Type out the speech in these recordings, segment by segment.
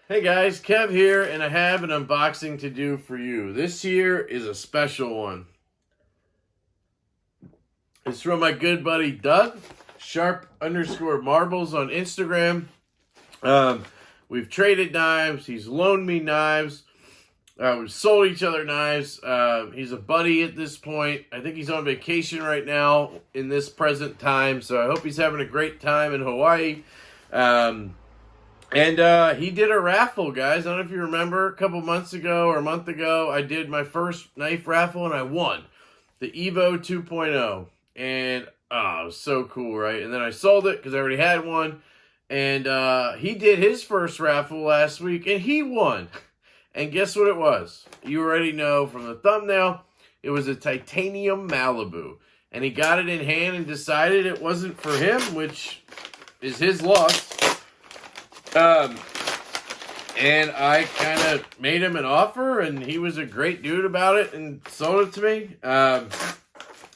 Hey guys, Kev here, and I have an unboxing to do for you. This here is a special one. It's from my good buddy Doug, sharp_marbles on Instagram. We've traded knives. He's loaned me knives. We've sold each other knives. He's a buddy at this point. I think he's on vacation right now in this present time, so I hope he's having a great time in Hawaii. And he did a raffle, guys. I don't know if you remember, a couple months ago or a month ago, I did my first knife raffle and I won the Evo 2.0. And it was so cool, right? And then I sold it because I already had one. And he did his first raffle last week and he won. And guess what it was? You already know from the thumbnail. It was a titanium Malibu. And he got it in hand and decided it wasn't for him, which is his loss. And I kind of made him an offer, and he was a great dude about it and sold it to me.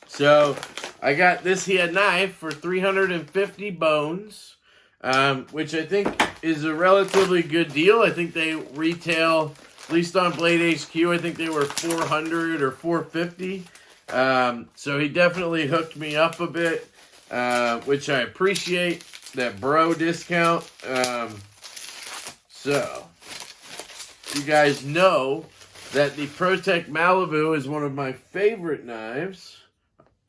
So I got this here knife for 350 bones, which I think is a relatively good deal. I think they retail, at least on Blade HQ, I think they were 400 or 450. So he definitely hooked me up a bit, which I appreciate. That bro discount. So you guys know that the Protech Malibu is one of my favorite knives.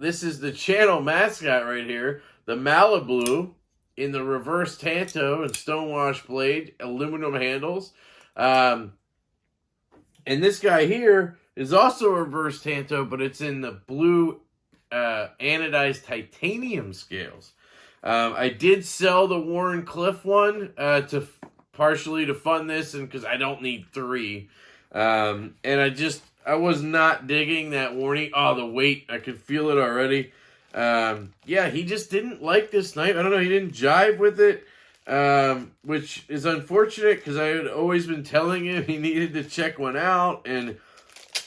This is the channel mascot right here, the Malibu in the reverse tanto and stonewash blade, aluminum handles. And this guy here is also a reverse tanto, but it's in the blue anodized titanium scales. I did sell the Warren Cliff one partially to fund this, and because I don't need 3. And I was not digging that warning. Oh, the weight, I could feel it already. Yeah, he just didn't like this knife. I don't know, he didn't jive with it, which is unfortunate because I had always been telling him he needed to check one out, and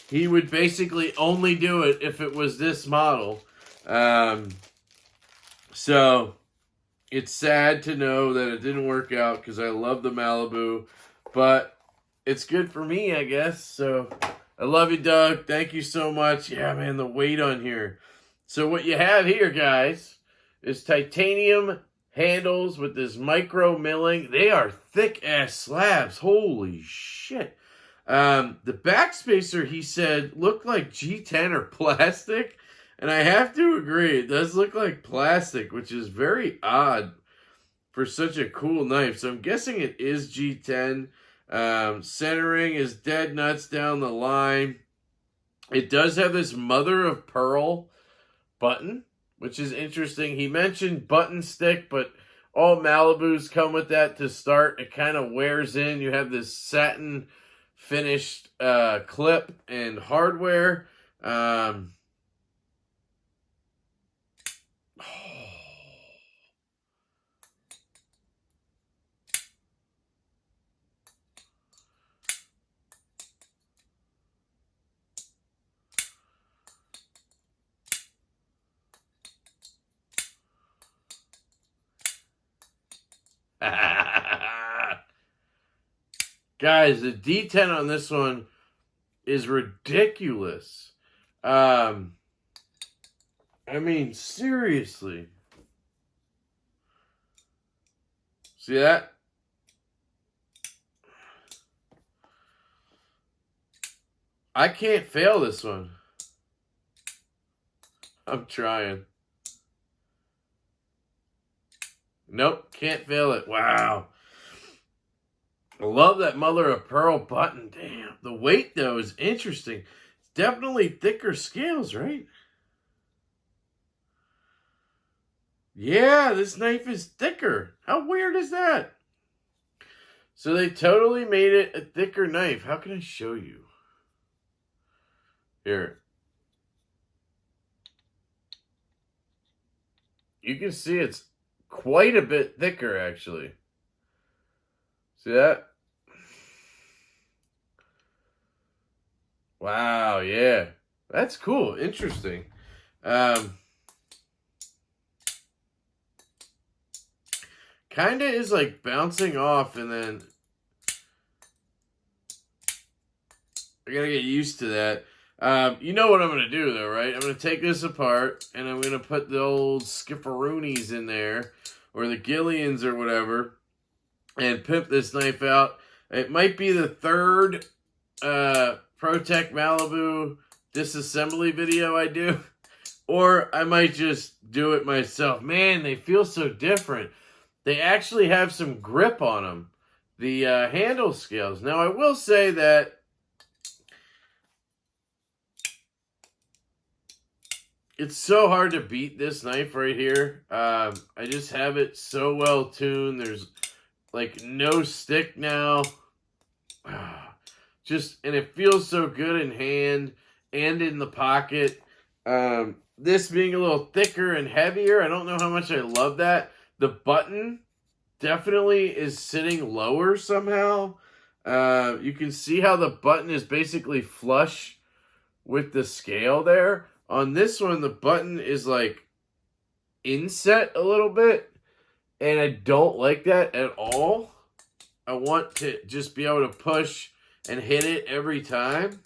he would basically only do it if it was this model. So it's sad to know that it didn't work out because I love the Malibu, but it's good for me, I guess. So I love you, Doug. Thank you so much. Yeah, man, the weight on here. So what you have here, guys, is titanium handles with this micro milling. They are thick-ass slabs. Holy shit. The backspacer, he said, looked like G10 or plastic. And I have to agree, it does look like plastic, which is very odd for such a cool knife. So I'm guessing it is G10. Centering is dead nuts down the line. It does have this mother of pearl button, which is interesting. He mentioned button stick, but all Malibus come with that to start. It kind of wears in. You have this satin finished clip and hardware. Guys, the D10 on this one is ridiculous. I mean, seriously. See that? I can't fail this one. I'm trying. Nope, can't fail it. Wow. I love that mother of pearl button. Damn. The weight, though, is interesting. It's definitely thicker scales, right? Yeah, this knife is thicker. How weird is that? So they totally made it a thicker knife. How can I show you? Here. You can see it's quite a bit thicker, actually. See that? Wow, yeah. That's cool. Interesting. Kind of is like bouncing off, and then I gotta get used to that. You know what I'm gonna do though, right? I'm gonna take this apart, and I'm gonna put the old skipperoonies in there, or the Gillians or whatever, and pimp this knife out. It might be the third Protech Malibu disassembly video I do, or I might just do it myself. Man, they feel so different. They actually have some grip on them, the handle scales. Now, I will say that it's so hard to beat this knife right here. I just have it so well tuned. There's like no stick now. And it feels so good in hand and in the pocket. This being a little thicker and heavier, I don't know how much I love that. The button definitely is sitting lower somehow. You can see how the button is basically flush with the scale there. On this one, the button is like inset a little bit, and I don't like that at all. I want to just be able to push and hit it every time.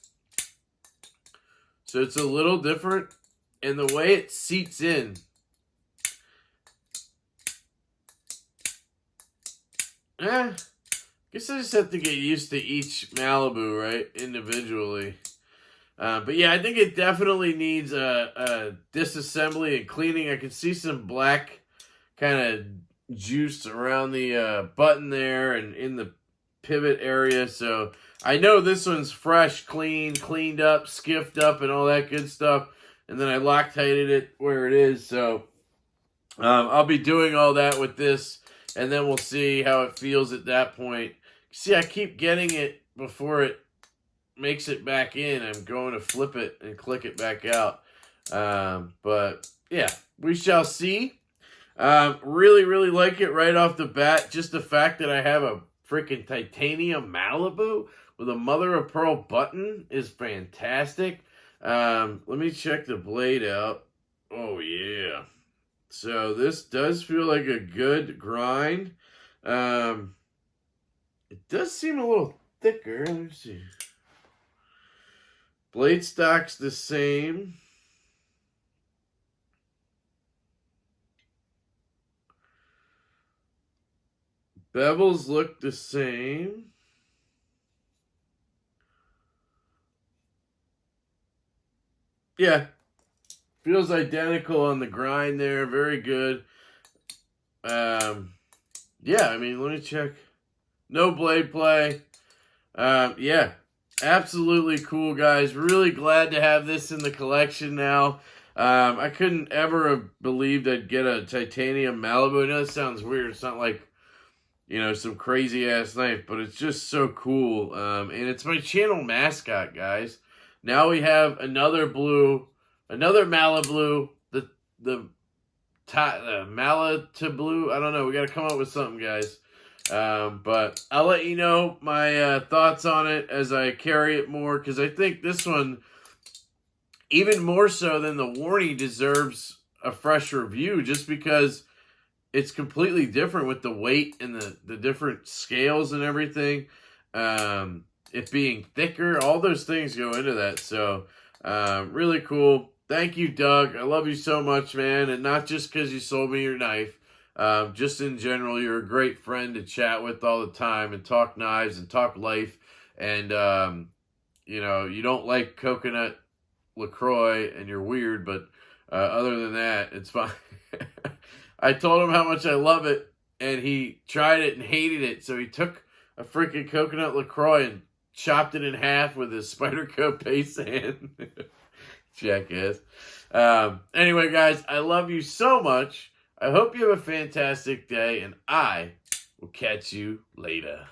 So it's a little different. And the way it seats in. I guess I just have to get used to each Malibu, right? Individually. But yeah, I think it definitely needs a disassembly and cleaning. I can see some black kind of juice around the button there and in the pivot area. So I know this one's fresh, clean, cleaned up, skiffed up, and all that good stuff. And then I Loctited it where it is. So I'll be doing all that with this, and then we'll see how it feels at that point. See, I keep getting it before it makes it back in. I'm going to flip it and click it back out. But yeah, we shall see. Really, really like it right off the bat. Just the fact that I have a freaking titanium Malibu with a mother of pearl button is fantastic. Let me check the blade out. Oh yeah. So this does feel like a good grind. It does seem a little thicker. Let me see. Blade stock's the same. Bevels look the same. Yeah. Feels identical on the grind there. Very good. Yeah, I mean, let me check. No blade play. Yeah. Absolutely cool, guys. Really glad to have this in the collection now. I couldn't ever have believed I'd get a titanium Malibu. I know it sounds weird. It's not like, you know, some crazy-ass knife, but it's just so cool. And it's my channel mascot, guys. Now we have another Malibu, the Malibu. I don't know. We got to come up with something, guys. But I'll let you know my thoughts on it as I carry it more, because I think this one, even more so than the Warnie, deserves a fresh review, just because it's completely different with the weight and the different scales and everything. It being thicker, all those things go into that. So, really cool. Thank you, Doug. I love you so much, man. And not just because you sold me your knife. Just in general, you're a great friend to chat with all the time and talk knives and talk life. And, you know, you don't like coconut LaCroix and you're weird, but other than that, it's fine. I told him how much I love it, and he tried it and hated it. So he took a freaking coconut LaCroix and chopped it in half with his Spyderco paste hand. Jackass. Anyway, guys, I love you so much. I hope you have a fantastic day, and I will catch you later.